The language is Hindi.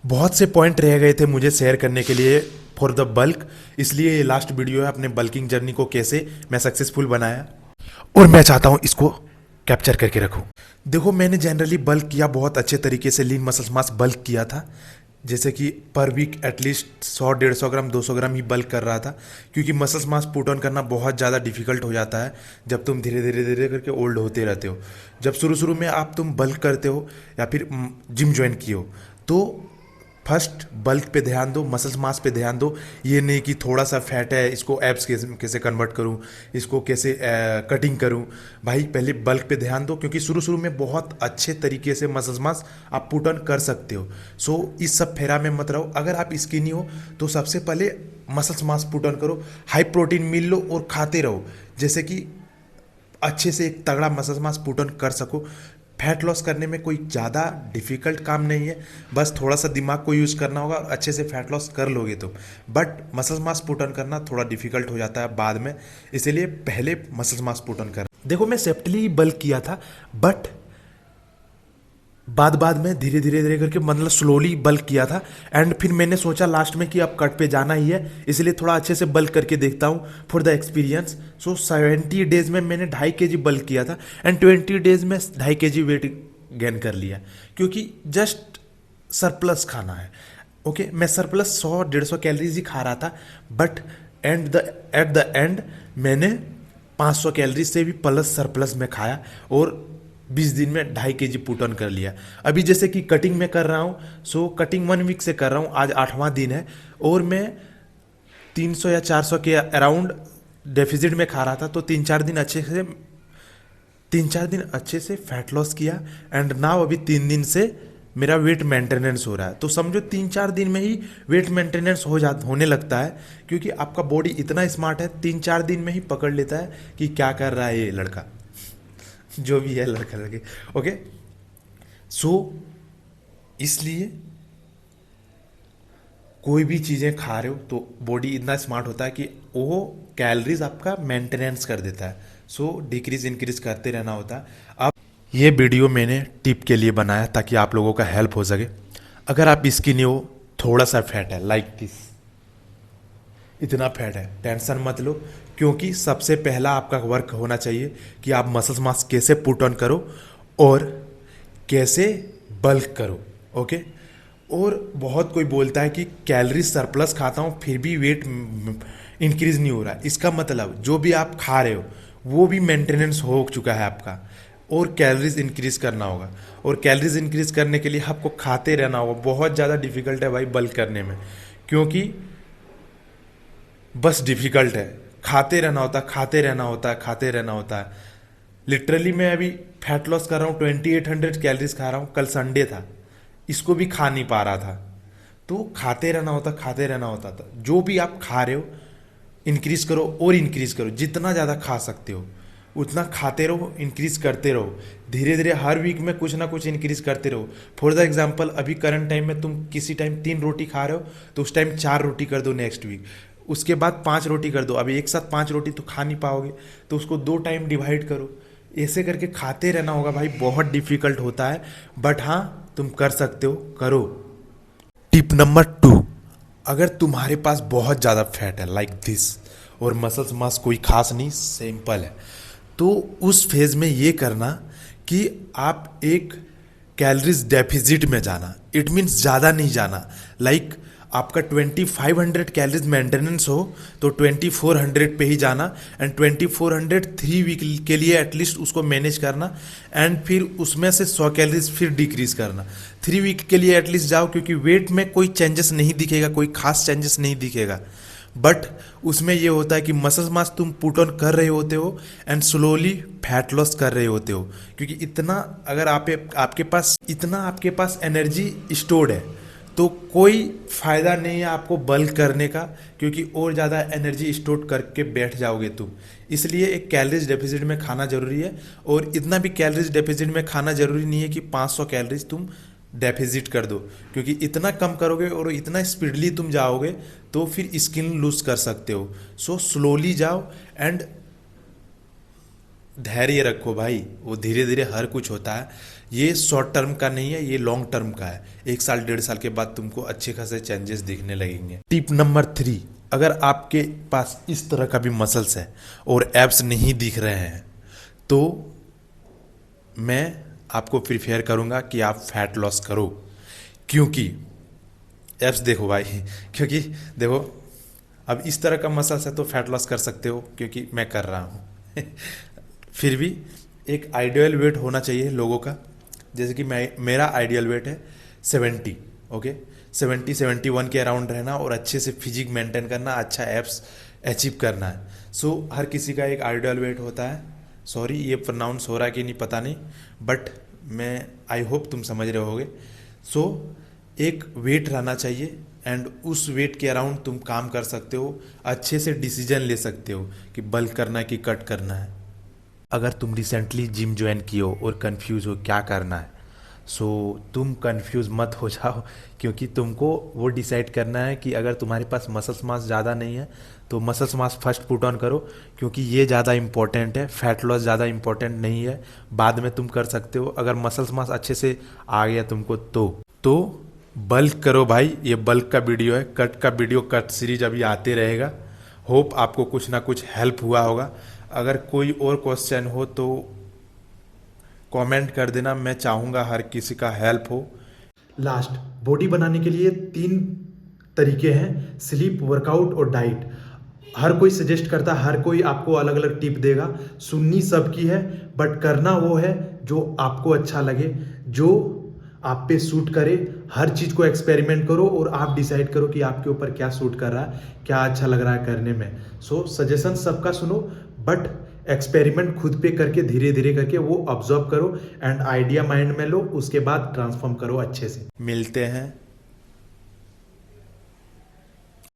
बहुत से पॉइंट रह गए थे मुझे शेयर करने के लिए फॉर द बल्क, इसलिए ये लास्ट वीडियो है अपने बल्किंग जर्नी को कैसे मैं सक्सेसफुल बनाया और मैं चाहता हूँ इसको कैप्चर करके रखूँ। देखो, मैंने जनरली बल्क किया बहुत अच्छे तरीके से, लीन मसल्स मास बल्क किया था, जैसे कि पर वीक एटलीस्ट 100-150 ग्राम 200 ग्राम ही बल्क कर रहा था, क्योंकि मसल्स मास पुट ऑन करना बहुत ज़्यादा डिफिकल्ट हो जाता है जब तुम धीरे धीरे धीरे करके ओल्ड होते रहते हो। जब शुरू शुरू में तुम बल्क करते हो या फिर जिम ज्वाइन किए हो तो फर्स्ट बल्क पे ध्यान दो, मसल्स मास पे ध्यान दो। ये नहीं कि थोड़ा सा फैट है इसको एब्स कैसे कैसे कन्वर्ट करूँ, इसको कैसे कटिंग करूँ। भाई पहले बल्क पे ध्यान दो, क्योंकि शुरू शुरू में बहुत अच्छे तरीके से मसल्स मास आप पुट ऑन कर सकते हो। सो इस सब फेरा में मत रहो। अगर आप स्किनी हो तो सबसे पहले मसल्स मास पुट ऑन करो, हाई प्रोटीन मील लो और खाते रहो, जैसे कि अच्छे से एक तगड़ा मसल्स मास पुट ऑन कर सको। फैट लॉस करने में कोई ज़्यादा डिफिकल्ट काम नहीं है, बस थोड़ा सा दिमाग को यूज़ करना होगा और अच्छे से फैट लॉस कर लोगे तुम। But muscles mass put on करना थोड़ा डिफिकल्ट हो जाता है बाद में, इसीलिए पहले मसल्स मास पुट ऑन कर। देखो, मैं सेफ्टली बल्क किया था, बट बाद में धीरे धीरे धीरे करके मतलब स्लोली बल्क किया था। एंड फिर मैंने सोचा लास्ट में कि अब कट पे जाना ही है, इसलिए थोड़ा अच्छे से बल्क करके देखता हूँ for the experience. So 70 days में मैंने 2.5 kg बल्क किया था एंड 20 डेज में 2.5 kg वेट गेन कर लिया, क्योंकि जस्ट सरप्लस खाना है। ओके, मैं सरप्लस 100-150 कैलोरीज ही खा रहा था, बट एट द एंड मैंने 500 कैलोरीज से भी प्लस सरप्लस में खाया और 20 दिन में 2.5 kg पुट ऑन कर लिया। अभी जैसे कि कटिंग में कर रहा हूँ, सो कटिंग 1 वीक से कर रहा हूँ, आज 8वां दिन है और मैं 300 या 400 के अराउंड डेफिजिट में खा रहा था। तो 3-4 दिन अच्छे से फैट लॉस किया एंड नाउ अभी 3 दिन से मेरा वेट मेंटेनेंस हो रहा है। तो समझो 3-4 दिन में ही वेट मेंटेनेंस होने लगता है, क्योंकि आपका बॉडी इतना स्मार्ट है, 3-4 दिन में ही पकड़ लेता है कि क्या कर रहा है ये लड़का, जो भी है लड़का लड़के। ओके, सो इसलिए कोई भी चीज़ें खा रहे हो तो बॉडी इतना स्मार्ट होता है कि वो कैलोरीज आपका मेंटेनेंस कर देता है। सो डिक्रीज इंक्रीज करते रहना होता है। अब ये वीडियो मैंने टिप के लिए बनाया ताकि आप लोगों का हेल्प हो सके। अगर आप स्किनी हो, थोड़ा सा फैट है लाइक दिस, इतना फैट है, टेंशन मत लो, क्योंकि सबसे पहला आपका वर्क होना चाहिए कि आप मसल्स मास कैसे पुट ऑन करो और कैसे बल्क करो। ओके, और बहुत कोई बोलता है कि कैलोरी सरप्लस खाता हूँ फिर भी वेट इंक्रीज नहीं हो रहा है। इसका मतलब जो भी आप खा रहे हो वो भी मेंटेनेंस हो चुका है आपका, और कैलोरीज इंक्रीज करना होगा। और कैलोरीज इंक्रीज करने के लिए आपको खाते रहना होगा। बहुत ज़्यादा डिफिकल्ट है भाई बल्क करने में, क्योंकि बस डिफिकल्ट है, खाते रहना होता है, खाते रहना होता है, खाते रहना होता है। लिटरली मैं अभी फैट लॉस कर रहा हूँ, 2800 कैलोरीज खा रहा हूँ। कल संडे था, इसको भी खा नहीं पा रहा था। तो खाते रहना होता, खाते रहना होता था। जो भी आप खा रहे हो इंक्रीज करो और इंक्रीज करो, जितना ज़्यादा खा सकते हो उतना खाते रहो, इंक्रीज करते रहो। धीरे धीरे हर वीक में कुछ ना कुछ इंक्रीज करते रहो। फॉर द एग्जाम्पल, अभी करंट टाइम में तुम किसी टाइम 3 रोटी खा रहे हो तो उस टाइम 4 रोटी कर दो नेक्स्ट वीक, उसके बाद 5 रोटी कर दो। अभी एक साथ 5 रोटी तो खा नहीं पाओगे, तो उसको 2 टाइम डिवाइड करो। ऐसे करके खाते रहना होगा भाई। बहुत डिफिकल्ट होता है, बट हाँ तुम कर सकते हो, करो। टिप नंबर 2, अगर तुम्हारे पास बहुत ज़्यादा फैट है लाइक दिस और मसल्स मास कोई खास नहीं, सिंपल है, तो उस फेज में ये करना कि आप एक कैलोरीज डेफिजिट में जाना। इट मीन्स ज़्यादा नहीं जाना। लाइक आपका 2500 कैलोरीज मेंटेनेंस हो तो 2400 पे ही जाना एंड 2400 3 वीक के लिए एटलीस्ट उसको मैनेज करना एंड फिर उसमें से 100 कैलोरीज फिर डिक्रीज करना। 3 वीक के लिए एटलीस्ट जाओ, क्योंकि वेट में कोई चेंजेस नहीं दिखेगा, कोई खास चेंजेस नहीं दिखेगा, बट उसमें ये होता है कि मसल्स मास तुम पुट ऑन कर रहे होते हो एंड स्लोली फैट लॉस कर रहे होते हो। क्योंकि इतना अगर आपके पास एनर्जी स्टोर्ड है तो कोई फायदा नहीं है आपको बल्क करने का, क्योंकि और ज़्यादा एनर्जी स्टोर करके बैठ जाओगे तुम। इसलिए एक कैलोरीज डेफिसिट में खाना जरूरी है, और इतना भी कैलोरीज डेफिसिट में खाना जरूरी नहीं है कि 500 कैलोरीज तुम डेफिजिट कर दो, क्योंकि इतना कम करोगे और इतना स्पीडली तुम जाओगे तो फिर स्किन लूज कर सकते हो। सो स्लोली जाओ एंड धैर्य रखो भाई, वो धीरे धीरे हर कुछ होता है। ये शॉर्ट टर्म का नहीं है, ये लॉन्ग टर्म का है। 1 साल 1.5 साल के बाद तुमको अच्छे खासे चेंजेस दिखने लगेंगे। टिप नंबर 3, अगर आपके पास इस तरह का भी मसल्स है और एब्स नहीं दिख रहे हैं तो मैं आपको प्रिफेयर करूंगा कि आप फैट लॉस करो। क्योंकि एब्स देखो भाई, क्योंकि देखो अब इस तरह का मसल्स है तो फैट लॉस कर सकते हो, क्योंकि मैं कर रहा हूँ। फिर भी एक आइडियल वेट होना चाहिए लोगों का। जैसे कि मेरा आइडियल वेट है 70, ओके, 70-71 के अराउंड रहना और अच्छे से फिजिक मेंटेन करना, अच्छा एब्स अचीव करना है। सो हर किसी का एक आइडियल वेट होता है। सॉरी ये प्रोनाउंस हो रहा है कि नहीं पता नहीं, बट मैं आई होप तुम समझ रहे होगे। सो एक वेट रहना चाहिए एंड उस वेट के अराउंड तुम काम कर सकते हो, अच्छे से डिसीजन ले सकते हो कि बल्क करना है कि कट करना है। अगर तुम रिसेंटली जिम ज्वाइन किए हो और कंफ्यूज हो क्या करना है, सो तुम कंफ्यूज मत हो जाओ, क्योंकि तुमको वो डिसाइड करना है कि अगर तुम्हारे पास मसल्स मास ज़्यादा नहीं है तो muscles mass first put on करो, क्योंकि ये ज़्यादा इंपॉर्टेंट है। फैट लॉस ज़्यादा इंपॉर्टेंट नहीं है, बाद में तुम कर सकते हो। अगर मसल्स मास अच्छे से आ गया तुमको तो बल्क करो भाई। ये बल्क का वीडियो है, कट का वीडियो, कट सीरीज अभी आते रहेगा। होप आपको कुछ ना कुछ हेल्प हुआ होगा। अगर कोई और क्वेश्चन हो तो कमेंट कर देना, मैं चाहूँगा हर किसी का हेल्प हो। लास्ट, बॉडी बनाने के लिए 3 तरीके हैं, स्लीप, वर्कआउट और डाइट। हर कोई सजेस्ट करता है, हर कोई आपको अलग अलग टिप देगा, सुननी सबकी है, बट करना वो है जो आपको अच्छा लगे, जो आप पे सूट करे। हर चीज़ को एक्सपेरिमेंट करो और आप डिसाइड करो कि आपके ऊपर क्या सूट कर रहा है, क्या अच्छा लग रहा है करने में। सो सजेशन सबका सुनो, बट एक्सपेरिमेंट खुद पे करके धीरे धीरे करके वो ऑब्जर्व करो एंड आइडिया माइंड में लो, उसके बाद ट्रांसफॉर्म करो अच्छे से। मिलते हैं